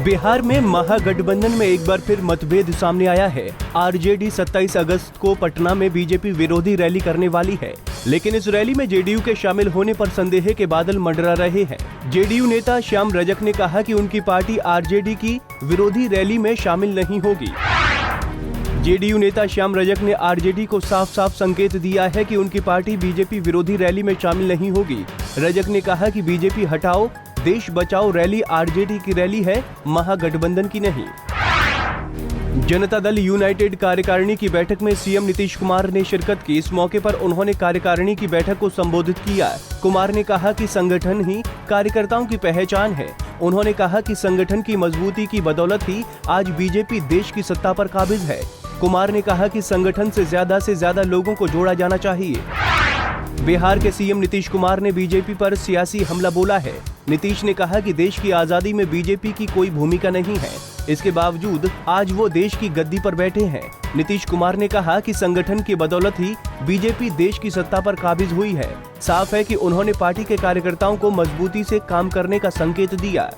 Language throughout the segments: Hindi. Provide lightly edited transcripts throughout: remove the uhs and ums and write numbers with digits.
बिहार में महागठबंधन में एक बार फिर मतभेद सामने आया है। आरजेडी 27 अगस्त को पटना में बीजेपी विरोधी रैली करने वाली है, लेकिन इस रैली में जेडीयू के शामिल होने पर संदेह के बादल मंडरा रहे हैं। जेडीयू नेता श्याम रजक ने कहा कि उनकी पार्टी आरजेडी की विरोधी रैली में शामिल नहीं होगी। जेडीयू नेता श्याम रजक ने आरजेडी को साफ साफ संकेत दिया है कि उनकी पार्टी बीजेपी विरोधी रैली में शामिल नहीं होगी। रजक ने कहा कि बीजेपी हटाओ देश बचाओ रैली आरजेडी की रैली है, महागठबंधन की नहीं। जनता दल यूनाइटेड कार्यकारिणी की बैठक में सीएम नीतीश कुमार ने शिरकत की। इस मौके पर उन्होंने कार्यकारिणी की बैठक को संबोधित किया। कुमार ने कहा कि संगठन ही कार्यकर्ताओं की पहचान है। उन्होंने कहा कि संगठन की मजबूती की बदौलत ही आज बीजेपी देश की सत्ता पर काबिज है। कुमार ने कहा कि संगठन से ज्यादा लोगों को जोड़ा जाना चाहिए। बिहार के सीएम नीतीश कुमार ने बीजेपी पर सियासी हमला बोला है। नीतीश ने कहा कि देश की आजादी में बीजेपी की कोई भूमिका नहीं है, इसके बावजूद आज वो देश की गद्दी पर बैठे हैं। नीतीश कुमार ने कहा कि संगठन की बदौलत ही बीजेपी देश की सत्ता पर काबिज हुई है। साफ है कि उन्होंने पार्टी के कार्यकर्ताओं को मजबूती से काम करने का संकेत दिया।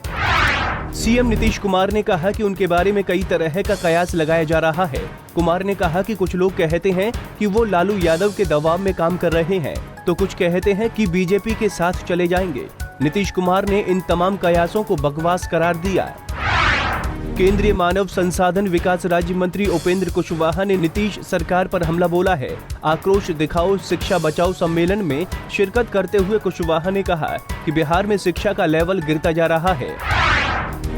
सीएम नीतीश कुमार ने कहा कि उनके बारे में कई तरह का कयास लगाया जा रहा है। कुमार ने कहा कि कुछ लोग कहते हैं कि वो लालू यादव के दबाव में काम कर रहे हैं, तो कुछ कहते हैं कि बीजेपी के साथ चले जाएंगे। नीतीश कुमार ने इन तमाम कयासों को बकवास करार दिया। केंद्रीय मानव संसाधन विकास राज्य मंत्री उपेंद्र कुशवाहा ने नीतीश सरकार पर हमला बोला है। आक्रोश दिखाओ शिक्षा बचाओ सम्मेलन में शिरकत करते हुए कुशवाहा ने कहा कि बिहार में शिक्षा का लेवल गिरता जा रहा है।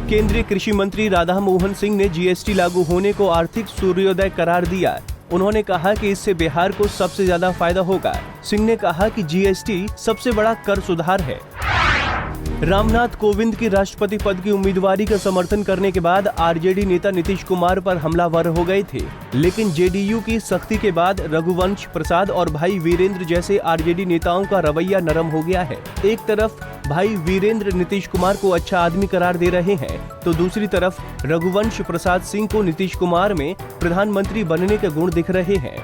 केंद्रीय कृषि मंत्री राधा मोहन सिंह ने जीएसटी लागू होने को आर्थिक सूर्योदय करार दिया। उन्होंने कहा कि इससे बिहार को सबसे ज्यादा फायदा होगा। सिंह ने कहा कि जीएसटी सबसे बड़ा कर सुधार है। रामनाथ कोविंद की राष्ट्रपति पद की उम्मीदवारी का समर्थन करने के बाद आरजेडी नेता नीतीश कुमार पर हमलावर हो गए थे, लेकिन जेडीयू की सख्ती के बाद रघुवंश प्रसाद और भाई वीरेंद्र जैसे आरजेडी नेताओं का रवैया नरम हो गया है। एक तरफ भाई वीरेंद्र नीतीश कुमार को अच्छा आदमी करार दे रहे हैं, तो दूसरी तरफ रघुवंश प्रसाद सिंह को नीतीश कुमार में प्रधानमंत्री बनने के गुण दिख रहे हैं।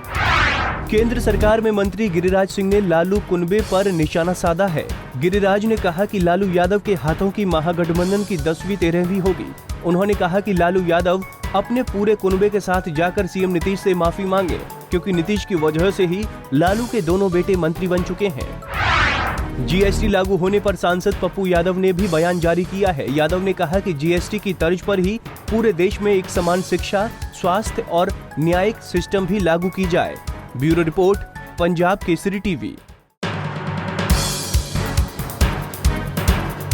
केंद्र सरकार में मंत्री गिरिराज सिंह ने लालू कुनबे पर निशाना साधा है। गिरिराज ने कहा कि लालू यादव के हाथों की महागठबंधन की 10वीं 13वीं होगी। उन्होंने कहा कि लालू यादव अपने पूरे कुनबे के साथ जाकर सीएम नीतीश से माफी मांगे, क्योंकि नीतीश की वजह से ही लालू के दोनों बेटे मंत्री बन चुके हैं। जीएसटी लागू होने पर सांसद पप्पू यादव ने भी बयान जारी किया है। यादव ने कहा कि जीएसटी की तर्ज पर ही पूरे देश में एक समान शिक्षा, स्वास्थ्य और न्यायिक सिस्टम भी लागू की जाए। Bureau report, Punjab Kesari TV.